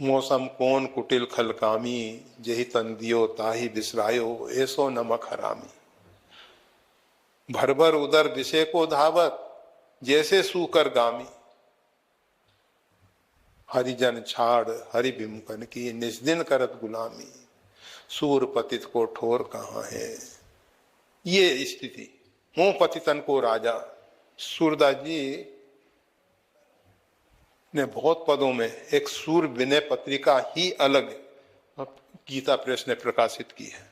मौसम कौन कुटिल खलकामी, जही तन दियो ताही बिसरायो, ऐसो नमक हरामी। भर भर उदर विषय को धावत, जैसे सूकर गामी। हरिजन छाड़ हरि विमुखन की, निस्दिन करत गुलामी। सूर पतित को ठोर कहाँ है, ये स्थिति। हूं पतितन को राजा। सूरदास जी ने बहुत पदों में एक सूर विनय पत्रिका ही अलग गीता प्रेस ने प्रकाशित की है।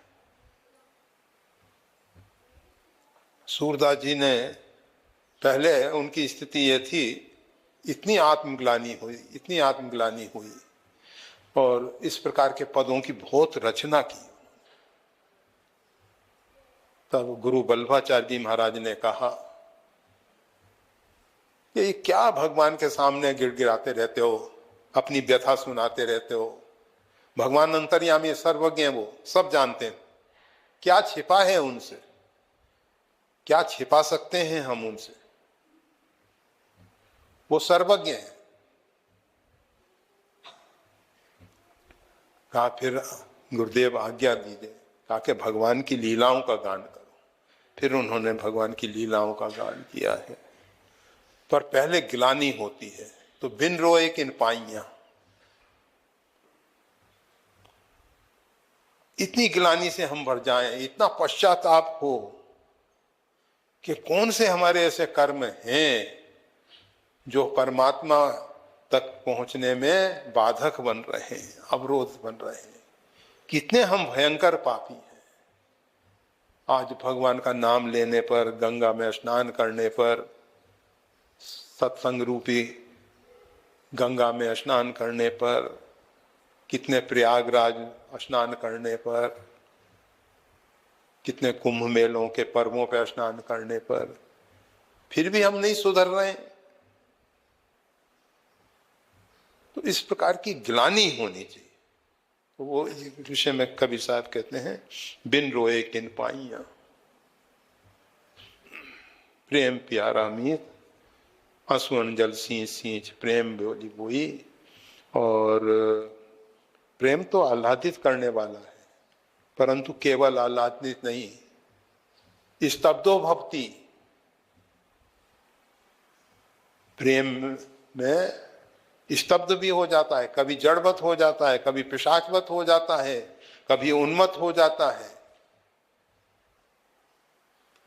सूरदास जी ने पहले उनकी स्थिति ये थी, इतनी आत्मग्लानि हुई और इस प्रकार के पदों की बहुत रचना की। तब गुरु वल्लभाचार्य जी महाराज ने कहा कि ये क्या भगवान के सामने गिड़गिड़ाते रहते हो, अपनी व्यथा सुनाते रहते हो। भगवान अंतर्यामी सर्वज्ञ हैं, वो सब जानते हैं। क्या छिपा है उनसे, क्या छिपा सकते हैं हम उनसे? वो सर्वज्ञ हैं। कहा फिर गुरुदेव आज्ञा दीजिए, कहा कि भगवान की लीलाओं का गान करो। फिर उन्होंने भगवान की लीलाओं का गान किया है। पर पहले गिलानी होती है, तो बिन रोए किन पाइयां। इतनी गिलानी से हम भर जाएं, इतना पश्चाताप हो कि कौन से हमारे ऐसे कर्म हैं जो परमात्मा तक पहुंचने में बाधक बन रहे हैं, अवरोध बन रहे हैं। कितने हम भयंकर पापी हैं। आज भगवान का नाम लेने पर, गंगा में स्नान करने पर, सत्संग रूपी गंगा में स्नान करने पर, कितने प्रयागराज स्नान करने पर, कितने कुंभ मेलों के पर्वों पर स्नान करने पर, फिर भी हम नहीं सुधर रहे हैं। तो इस प्रकार की ग्लानि होनी चाहिए। तो वो विषय में कबीर साहब कहते हैं, बिन रोए किन पाइयां। प्रेम प्यारा मीत, आंसुअन जल सींच सींच प्रेम बोली बोई। और प्रेम तो आह्लादित करने वाला है, परंतु केवल आह्लादित नहीं, स्तब्धो भवति। प्रेम में स्तब्ध भी हो जाता है, कभी जड़वत हो जाता है, कभी पिशाचवत हो जाता है, कभी उन्मत्त हो जाता है।